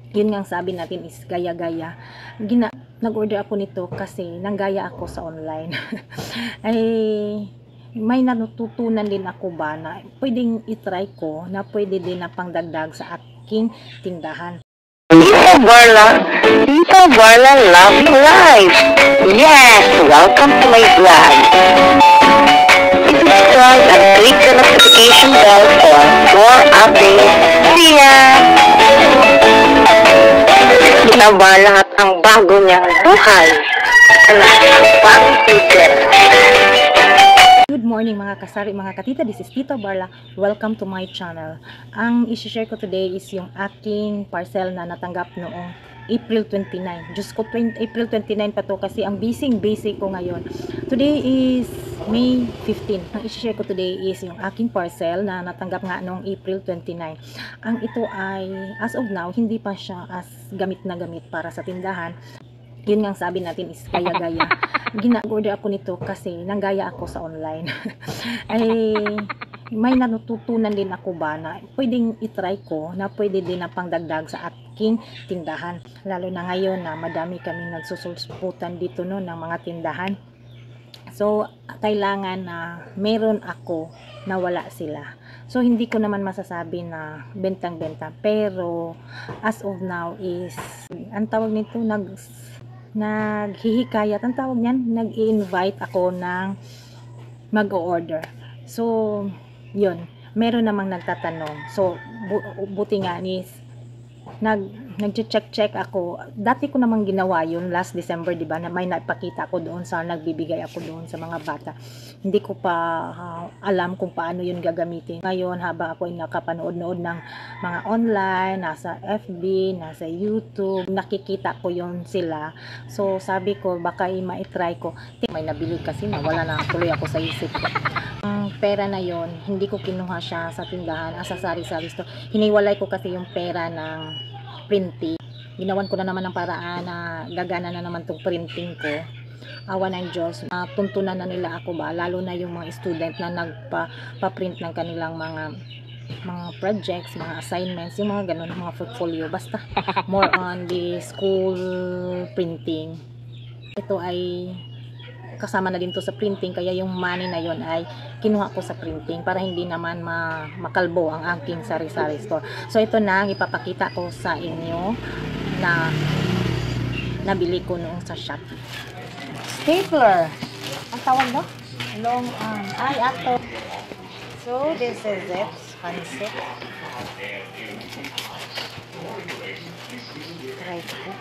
Yun nga ang sabi natin is gaya-gaya. Nag-order ako nito kasi nanggaya ako sa online. Ay may natutunan din ako ba na pwedeng itry ko na pwede din na pangdagdag sa aking tindahan. Tita Barla Love Life. Yes, welcome to my vlog. Subscribe and click the notification bell for more updates. See ya! Tita Barla at ang bago niyang buhay. Good morning mga kasari, mga katita. This is Tita Barla. Welcome to my channel. Ang isi-share ko today is yung aking parcel na natanggap noong April 29. Diyos ko, April 29 pa to kasi ang busy ko ngayon. Today is May 15. Ang isi-share ko today is yung aking parcel na natanggap nga noong April 29. Ang ito ay, as of now, hindi pa siya as gamit na gamit para sa tindahan. Yun nga ang sabi natin is gaya-gaya. Gina-order ako nito kasi nanggaya ako sa online. Ay may natutunan din ako ba na pwedeng itry ko na pwede din na pangdagdag sa aking tindahan. Lalo na ngayon na madami kaming nagsusulputan dito no ng mga tindahan. So kailangan na meron ako na wala sila. So hindi ko naman masasabi na bentang-benta, pero as of now is ang tawag nito naghihikayat, ang tawag niyan, nag-i-invite ako ng mag-o-order. So yun, meron namang nagtatanong. So buti nga is nag-check ako. Dati ko namang ginawa yun last December, di ba? Na may napakita ako doon sa nagbibigay ako doon sa mga bata. Hindi ko pa alam kung paano yun gagamitin. Ngayon, habang ako ay nakapanood-nood ng mga online, nasa FB, nasa YouTube, nakikita ko yun sila. So sabi ko, baka ma-try ko. May nabili kasi na wala na tuloy ako sa isip ko. Ang pera na yon, hindi ko kinuha siya sa tindahan, sa sari-sari store. Hiniwalay ko kasi yung pera ng printing. Ginawan ko na naman ng paraan na gagana na naman tong printing ko. Awa ng Diyos, tuntunan na nila ako ba, lalo na yung mga student na nagpa-print ng kanilang mga projects, mga assignments, yung mga ganun, mga portfolio, basta more on the school printing. Ito ay kasama na din to sa printing, kaya yung money na yon ay kinuha ko sa printing para hindi naman makalbo ang aking sari-sari store. So ito na ang ipapakita ko sa inyo na nabili ko noong sa Shopee. Stapler. Ang tawag no? Long ay ato. So this is it. Concept. Right hook.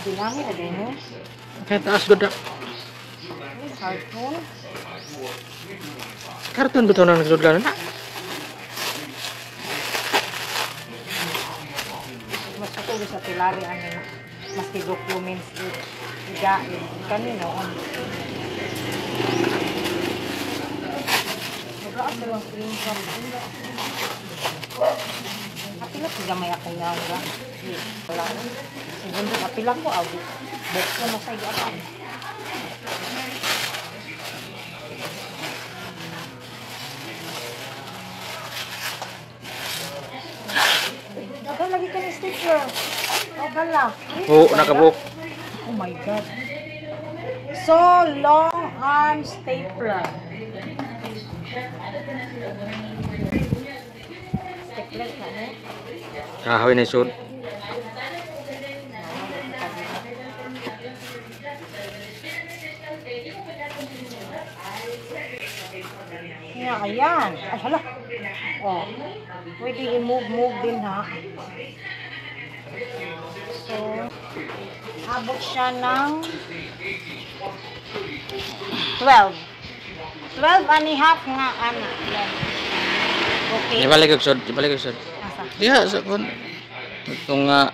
Bilangin na din eh. Kahit taas ganda. Cartoon. Karton betul na nagsudlan na. Mas ako sa pilari ano maski documents igain kanino Magaan na lang screen cam. Apila ko gamay akong naura. Wala na. Segundo apila ko audit. Box ko na sa iyan. Dagan lagi ka ni sticker. Gala. Oh, nakabuk. Oh my God. So long arm stapler. Stapler ka na. Kahoy na sud. Yeah, ayan. Ay, hala. Oh. Pwede i-move din ha. So, abot siya ng 12. 12 and a half nga, anak. Okay. Ibalik og sud, ibalik og sud. Asa? Diha sa kon. Itong Oh.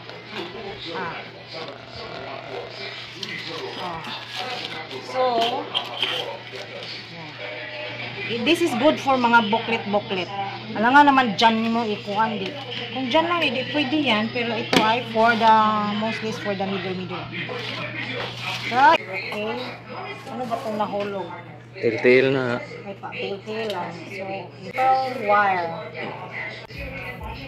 So, this is good for mga booklet. Alam nga naman dyan mo ikuhan di. Kung dyan lang, hindi pwede yan. Pero ito ay for the, mostly for the middle. So, okay. Ano ba itong nahulog? Til-til na. May pa-til-til lang. So, pearl wire.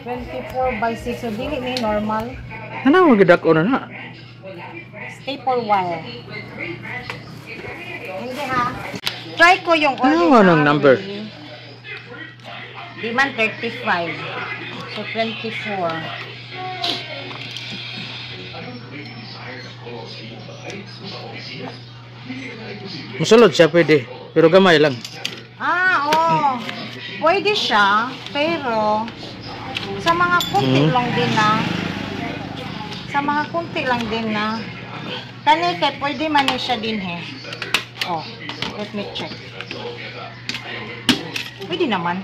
24 by 6. So, dili ni normal. Ano magidak ko na na? Staple wire. Hindi ha. Try ko yung Ano ordinary. anong number? Di man 35. So, 24. Musulod siya pwede. Pero gamay lang. Oo. Pwede siya, pero sa mga kunti lang din na. Sa mga kunti lang din na. Kani kay pwede man ni siya din he. Oh, let me check. Pwede naman.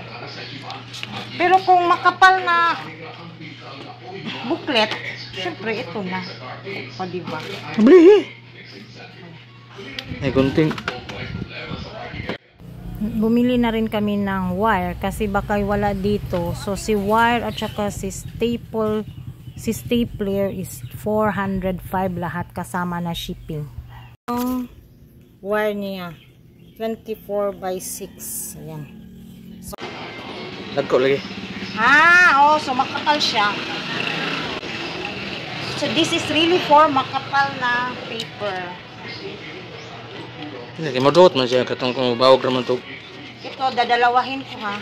Pero kung makapal na booklet, syempre ito na. O diba? Bili. Ay gunting. Bumili na rin kami ng wire kasi baka wala dito. So si wire at saka si stapler is 405 lahat kasama na shipping. Ang wire niya 24 by 6. Ayan. Dagko lagi. So makapal siya. So this is really for makapal na paper. Hindi mo duot man siya katong kung bawog naman to. Ito dadalawahin ko ha.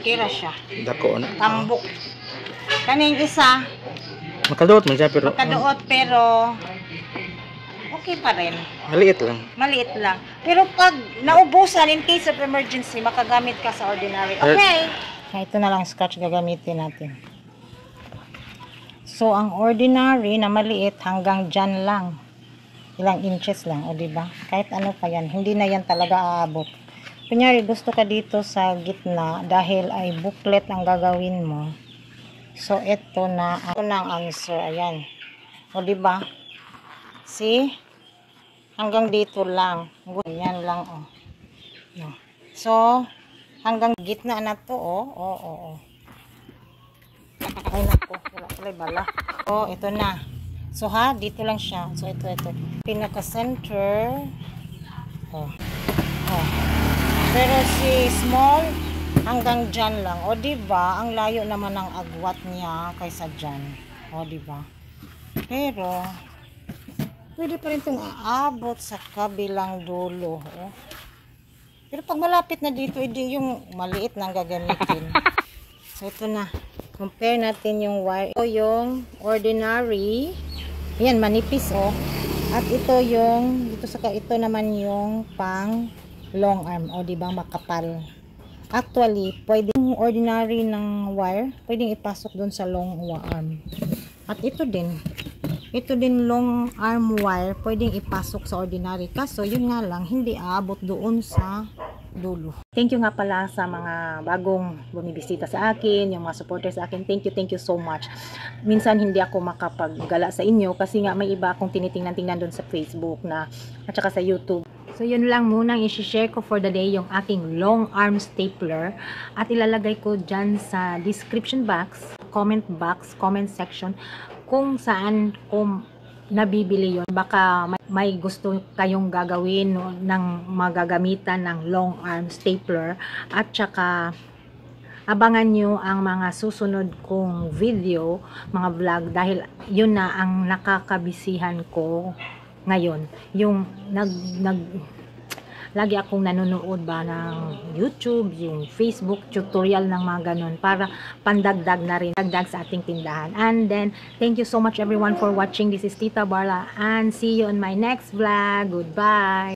Kira siya. Dako na. Tambok. Kaning isa Makaduot man siya pero kaduot pero okay pa rin. maliit lang. Maliit lang. Pero pag naubusan in case of emergency, makagamit ka sa ordinary. Okay. Ito na lang scotch gagamitin natin. So ang ordinary na maliit hanggang dyan lang. Ilang inches lang, o diba? Kahit ano pa yan, hindi na yan talaga aabot. Kunyari, gusto ka dito sa gitna dahil ay booklet ang gagawin mo. So, ito na ang answer. Ayan. O diba? See? Hanggang dito lang. Ayan lang, o. No. So, hanggang gitna na to, o. Ay, naku. Wala pala bala. O, ito na. So ha, dito lang siya. So ito. Pinaka-center. Pero si small, hanggang dyan lang. O diba, ang layo naman ng agwat niya kaysa dyan. O diba? Pero, pwede pa rin itong aabot sa kabilang dulo. O. Pero pag malapit na dito, edi yung maliit na gagamitin. So ito na. Compare natin yung wire. Ito yung ordinary. Yan, manipis oh. At ito yung, ito naman yung pang long arm. O, diba makapal. Actually, pwede yung ordinary ng wire, pwedeng ipasok dun sa long arm. At ito din long arm wire, pwedeng ipasok sa ordinary. Kaso, yun nga lang, hindi aabot doon sa dulo. Thank you nga pala sa mga bagong bumibisita sa akin, yung mga supporters sa akin. Thank you so much. Minsan hindi ako makapaggala sa inyo kasi nga may iba akong tinitingnan doon sa Facebook na at saka sa YouTube. So yun lang munang i-share ko for the day yung aking long arm stapler at ilalagay ko dyan sa description box, comment section kung saan ko nabibili yun. Baka may gusto kayong gagawin ng magagamitan ng long arm stapler at saka abangan nyo ang mga susunod kong video, mga vlog, dahil yun na ang nakakabisihan ko ngayon. Yung lagi akong nanonood ba ng YouTube, yung Facebook, tutorial ng mga ganun para pandagdag na rin, dagdag sa ating tindahan. And then, thank you so much everyone for watching. This is Tita Barla and see you on my next vlog. Goodbye!